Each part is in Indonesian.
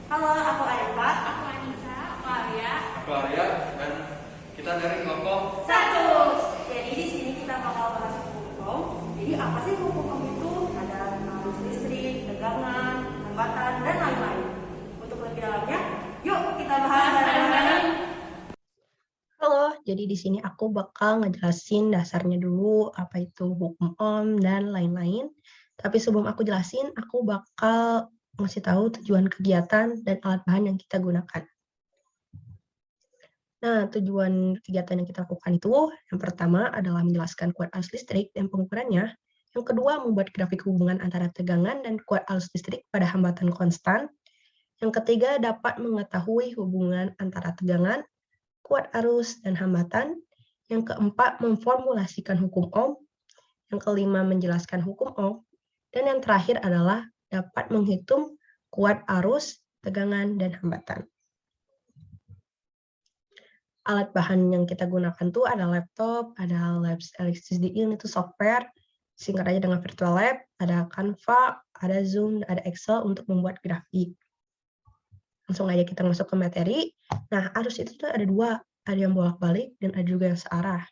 Halo, aku Aeva. Aku Anissa, aku Arya. Aku Arya, dan kita dari kelompok Satu. Jadi di sini kita bakal bahas hukum. Jadi apa sih hukum itu? Ada arus listrik, tegangan, hambatan, dan lain-lain. Untuk lebih dalamnya, yuk kita bahas bareng-bareng. Halo, jadi di sini aku bakal ngejelasin dasarnya dulu, apa itu hukum Ohm dan lain-lain. Tapi sebelum aku jelasin, aku bakal ngasih tahu tujuan kegiatan dan alat bahan yang kita gunakan. Nah, tujuan kegiatan yang kita lakukan itu, yang pertama adalah menjelaskan kuat arus listrik dan pengukurannya. Yang kedua, membuat grafik hubungan antara tegangan dan kuat arus listrik pada hambatan konstan. Yang ketiga, dapat mengetahui hubungan antara tegangan, kuat arus, dan hambatan. Yang keempat, memformulasikan hukum Ohm. Yang kelima, menjelaskan hukum Ohm. Dan yang terakhir adalah dapat menghitung kuat arus, tegangan, dan hambatan. Alat bahan yang kita gunakan tuh ada laptop, ada Labs LXDE, itu software, singkat aja dengan Virtual Lab, ada Canva, ada Zoom, ada Excel untuk membuat grafik. Langsung aja kita masuk ke materi. Nah, arus itu tuh ada dua, ada yang bolak-balik dan ada juga yang searah.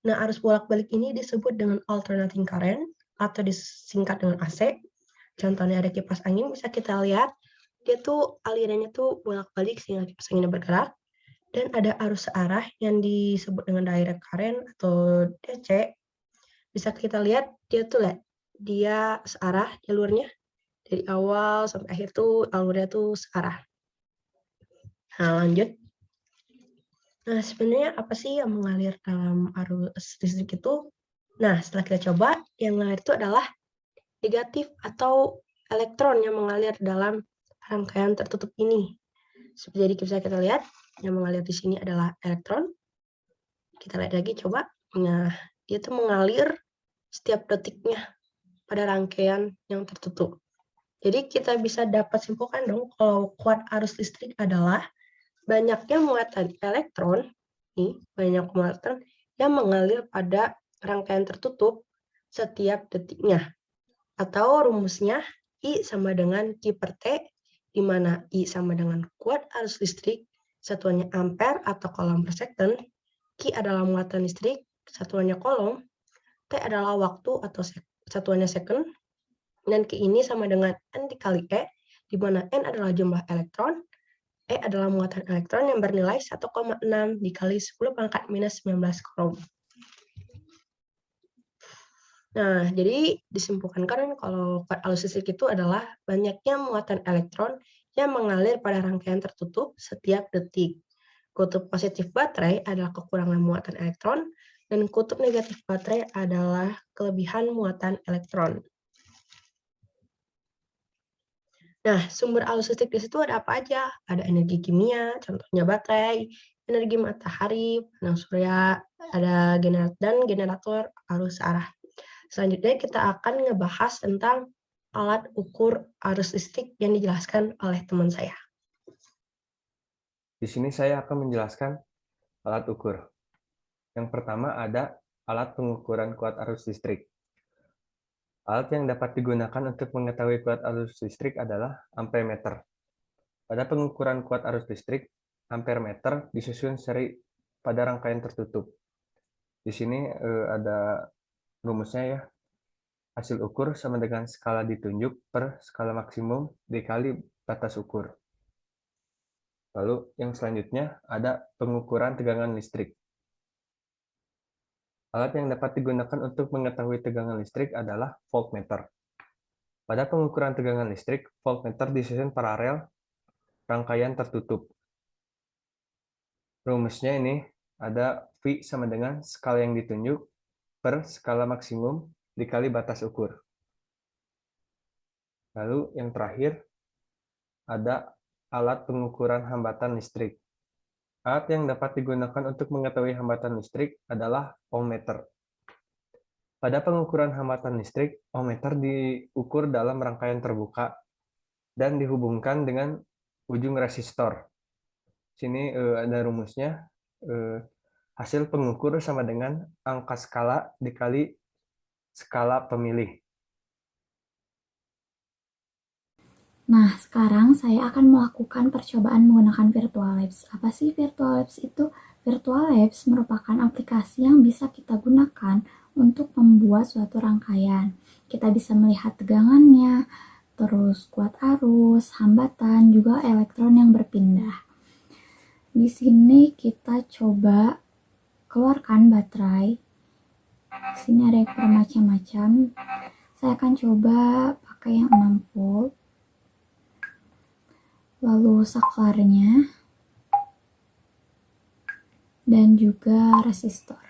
Nah, arus bolak-balik ini disebut dengan alternating current atau disingkat dengan AC. Contohnya ada kipas angin, bisa kita lihat dia tuh alirannya tuh bolak-balik sehingga kipas anginnya bergerak. Dan ada arus searah yang disebut dengan direct current atau DC. Bisa kita lihat dia searah jalurnya dari awal sampai akhir tuh alurnya tuh searah. Nah, lanjut. Nah, sebenarnya apa sih yang mengalir dalam arus listrik itu? Nah, setelah kita coba, yang mengalir itu adalah negatif atau elektron yang mengalir dalam rangkaian tertutup ini. Jadi bisa kita lihat, yang mengalir di sini adalah elektron. Kita lihat lagi, coba. Nah, dia tuh mengalir setiap detiknya pada rangkaian yang tertutup. Jadi kita bisa dapat simpulkan dong, kalau kuat arus listrik adalah banyaknya muatan elektron, banyak muatan yang mengalir pada rangkaian tertutup setiap detiknya. Atau rumusnya I sama dengan Q per T, di mana I sama dengan kuat arus listrik, satuannya ampere atau coulomb per second, Q adalah muatan listrik, satuannya coulomb, T adalah waktu atau satuannya second, dan Q ini sama dengan N dikali E, di mana N adalah jumlah elektron, E adalah muatan elektron yang bernilai 1,6 dikali 10 pangkat minus 19 coulomb. Nah, jadi disimpulkan kan kalau kuat arus listrik itu adalah banyaknya muatan elektron yang mengalir pada rangkaian tertutup setiap detik. Kutub positif baterai adalah kekurangan muatan elektron, dan kutub negatif baterai adalah kelebihan muatan elektron. Nah, sumber arus listrik di situ ada apa aja? Ada energi kimia, contohnya baterai, energi matahari, panel surya, ada generator arus arah. Selanjutnya kita akan ngebahas tentang alat ukur arus listrik yang dijelaskan oleh teman saya. Di sini saya akan menjelaskan alat ukur. Yang pertama ada alat pengukuran kuat arus listrik. Alat yang dapat digunakan untuk mengetahui kuat arus listrik adalah amperemeter. Pada pengukuran kuat arus listrik, amperemeter disusun seri pada rangkaian tertutup. Di sini ada rumusnya ya. Hasil ukur sama dengan skala ditunjuk per skala maksimum dikali batas ukur. Lalu yang selanjutnya ada pengukuran tegangan listrik. Alat yang dapat digunakan untuk mengetahui tegangan listrik adalah voltmeter. Pada pengukuran tegangan listrik, voltmeter disusun paralel rangkaian tertutup. Rumusnya ini ada V sama dengan skala yang ditunjuk per skala maksimum dikali batas ukur. Lalu yang terakhir ada alat pengukuran hambatan listrik. Alat yang dapat digunakan untuk mengetahui hambatan listrik adalah ohmmeter. Pada pengukuran hambatan listrik, ohmmeter diukur dalam rangkaian terbuka dan dihubungkan dengan ujung resistor. Sini ada rumusnya. Hasil pengukur sama dengan angka skala dikali skala pemilih. Nah, sekarang saya akan melakukan percobaan menggunakan Virtual Labs. Apa sih Virtual Labs itu? Virtual Labs merupakan aplikasi yang bisa kita gunakan untuk membuat suatu rangkaian. Kita bisa melihat tegangannya, terus kuat arus, hambatan, juga elektron yang berpindah. Di sini kita coba keluarkan baterai. Di sini ada yang bermacam-macam. Saya akan coba pakai yang 6 volt. Lalu saklarnya, dan juga resistor.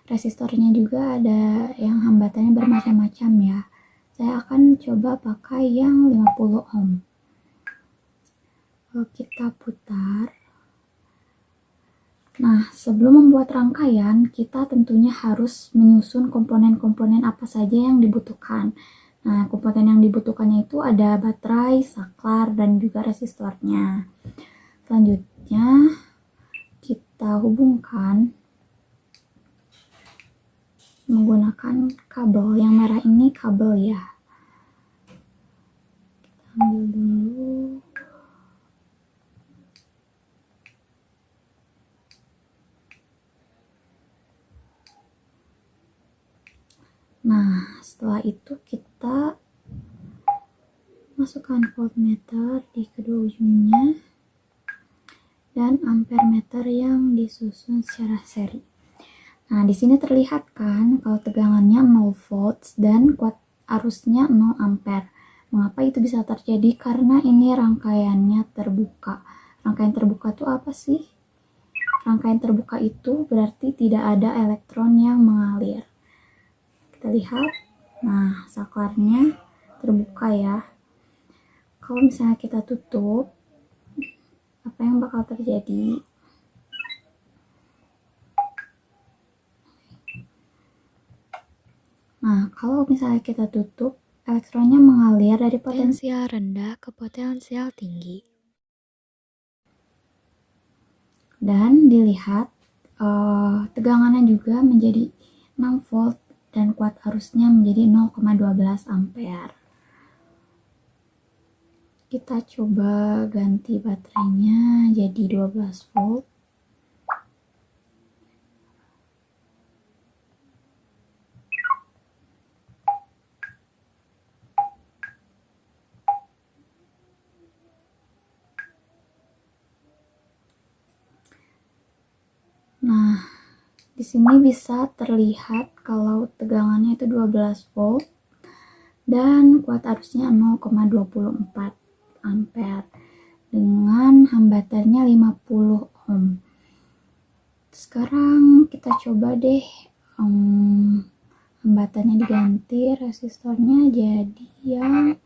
Resistornya juga ada yang hambatannya bermacam-macam ya. Saya akan coba pakai yang 50 ohm. Lalu kita putar. Nah, sebelum membuat rangkaian, kita tentunya harus menyusun komponen-komponen apa saja yang dibutuhkan. Nah, komponen yang dibutuhkannya itu ada baterai, saklar, dan juga resistornya. Selanjutnya, kita hubungkan menggunakan kabel. Yang merah ini kabel ya. Kita ambil dulu. Nah, setelah itu kita masukkan voltmeter di kedua ujungnya dan ampermeter yang disusun secara seri. Nah, di sini terlihat kan kalau tegangannya 0 volts dan kuat arusnya 0 ampere. Mengapa itu bisa terjadi? Karena ini rangkaiannya terbuka. Rangkaian terbuka itu apa sih? Rangkaian terbuka itu berarti tidak ada elektron yang mengalir. Kita lihat, nah saklarnya terbuka ya. Kalau misalnya kita tutup, apa yang bakal terjadi? Nah, kalau misalnya kita tutup, elektronnya mengalir dari potensial rendah ke potensial tinggi. Dan dilihat tegangannya juga menjadi 6 volt dan kuat arusnya menjadi 0,12 ampere. Kita coba ganti baterainya jadi 12 volt. Nah, di sini bisa terlihat kalau tegangannya itu 12 volt dan kuat arusnya 0,24 ampere dengan hambatannya 50 ohm. Sekarang kita coba deh hambatannya diganti, resistornya jadi yang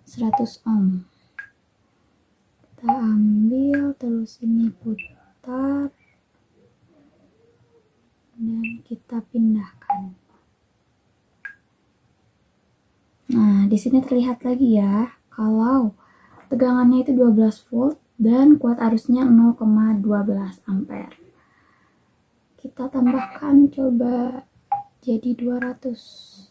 100 ohm. Kita ambil, terus ini putar dan kita pindahkan. Nah, di sini terlihat lagi ya kalau tegangannya itu 12 volt dan kuat arusnya 0,12 ampere. Kita tambahkan coba jadi 200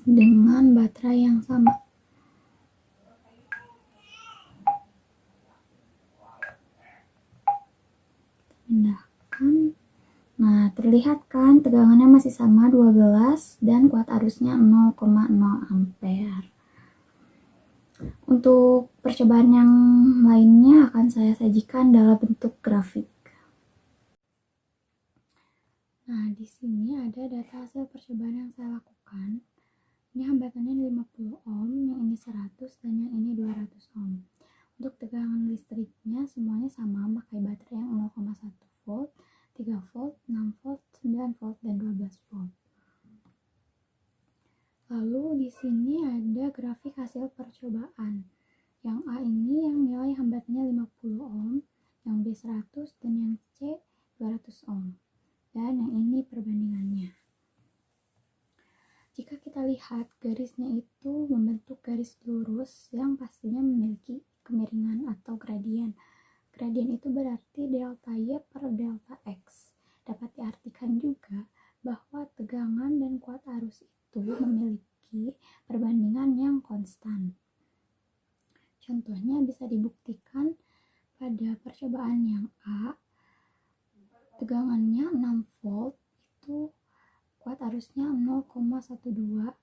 dengan baterai yang sama. Pindahkan. Nah, terlihat kan tegangannya masih sama 12 dan kuat arusnya 0,0 ampere. Untuk percobaan yang lainnya akan saya sajikan dalam bentuk grafik. Nah, di sini ada data hasil percobaan yang saya lakukan. Ini hambatannya 50 ohm, yang ini 100 dan yang ini 200 ohm. Untuk tegangan listriknya semuanya sama, pakai baterai yang 0,1 volt, 3 volt, 6 volt, 9 volt, dan 12 volt. Lalu di sini ada grafik hasil percobaan. Yang A ini yang nilai hambatannya 50 ohm, yang B 100 dan yang C 200 ohm. Dan yang ini perbandingannya. Jika kita lihat garisnya itu membentuk garis lurus yang pastinya memiliki kemiringan atau gradien. Gradien itu berarti delta Y per delta X. Dapat diartikan juga bahwa tegangan dan kuat arus itu memiliki konstan. Contohnya bisa dibuktikan pada percobaan yang A, tegangannya 6 volt, itu kuat arusnya 0,12.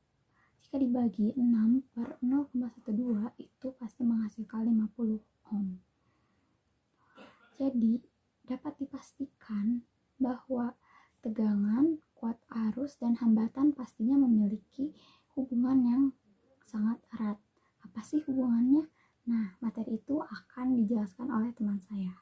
Jika dibagi 6 per 0,12 itu pasti menghasilkan 50 ohm. Jadi dapat dipastikan bahwa tegangan, kuat arus, dan hambatan pastinya memiliki hubungan yang sangat erat. Apa sih hubungannya? Nah, materi itu akan dijelaskan oleh teman saya.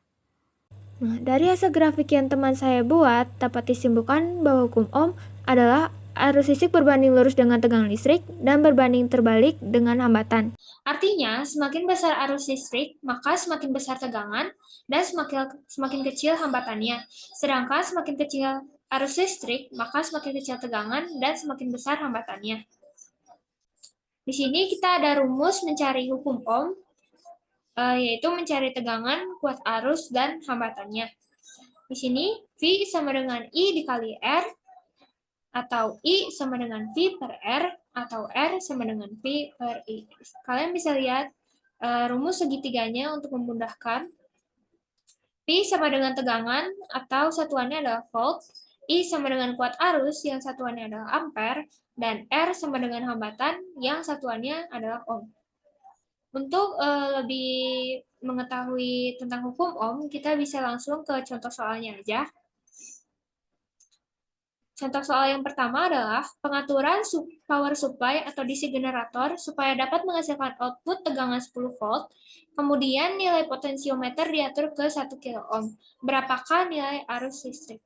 Nah, dari hasil grafik yang teman saya buat, dapat disimpulkan bahwa hukum Ohm adalah arus listrik berbanding lurus dengan tegangan listrik dan berbanding terbalik dengan hambatan. Artinya, semakin besar arus listrik, maka semakin besar tegangan dan semakin kecil hambatannya. Sedangkan semakin kecil arus listrik, maka semakin kecil tegangan dan semakin besar hambatannya. Di sini kita ada rumus mencari hukum Ohm, yaitu mencari tegangan, kuat arus, dan hambatannya. Di sini, V sama dengan I dikali R, atau I sama dengan V per R, atau R sama dengan V per I. Kalian bisa lihat rumus segitiganya untuk memudahkan. V sama dengan tegangan, atau satuannya adalah volt, I sama dengan kuat arus, yang satuannya adalah ampere, dan R sama dengan hambatan, yang satuannya adalah ohm. Untuk lebih mengetahui tentang hukum Ohm, kita bisa langsung ke contoh soalnya aja. Contoh soal yang pertama adalah pengaturan power supply atau DC generator supaya dapat menghasilkan output tegangan 10 volt, kemudian nilai potensiometer diatur ke 1 kilo ohm. Berapakah nilai arus listrik?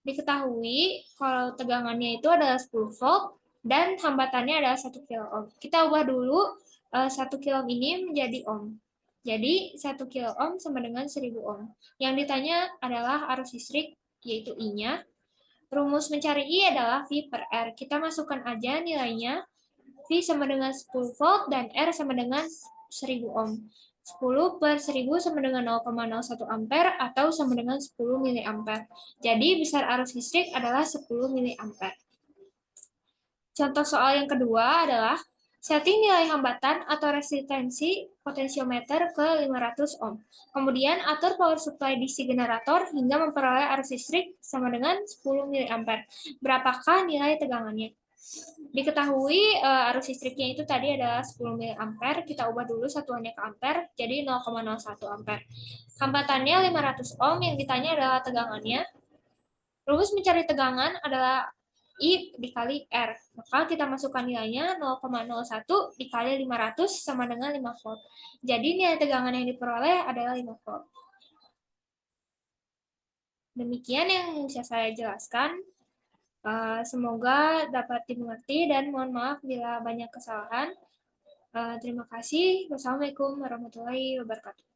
Diketahui kalau tegangannya itu adalah 10 volt dan hambatannya adalah 1 kilo ohm. Kita ubah dulu 1 kilo ohm ini menjadi ohm. Jadi 1 kilo ohm sama dengan 1000 ohm. Yang ditanya adalah arus listrik, yaitu I-nya. Rumus mencari I adalah V per R. Kita masukkan aja nilainya. V sama dengan 10 volt dan R sama dengan 1000 ohm. 10 per 1000 sama dengan 0,01 ampere atau sama dengan 10 miliampere. Jadi besar arus listrik adalah 10 miliampere. Contoh soal yang kedua adalah setting nilai hambatan atau resistensi potensiometer ke 500 ohm. Kemudian atur power supply DC generator hingga memperoleh arus listrik sama dengan 10 mA. Berapakah nilai tegangannya? Diketahui arus listriknya itu tadi adalah 10 mA. Kita ubah dulu satuannya ke ampere, jadi 0,01 ampere. Hambatannya 500 ohm, yang ditanya adalah tegangannya. Rumus mencari tegangan adalah I dikali R. Maka kita masukkan nilainya 0,01 dikali 500 sama dengan 5 volt. Jadi nilai tegangan yang diperoleh adalah 5 volt. Demikian yang bisa saya jelaskan. Semoga dapat dimengerti dan mohon maaf bila banyak kesalahan. Terima kasih. Wassalamualaikum warahmatullahi wabarakatuh.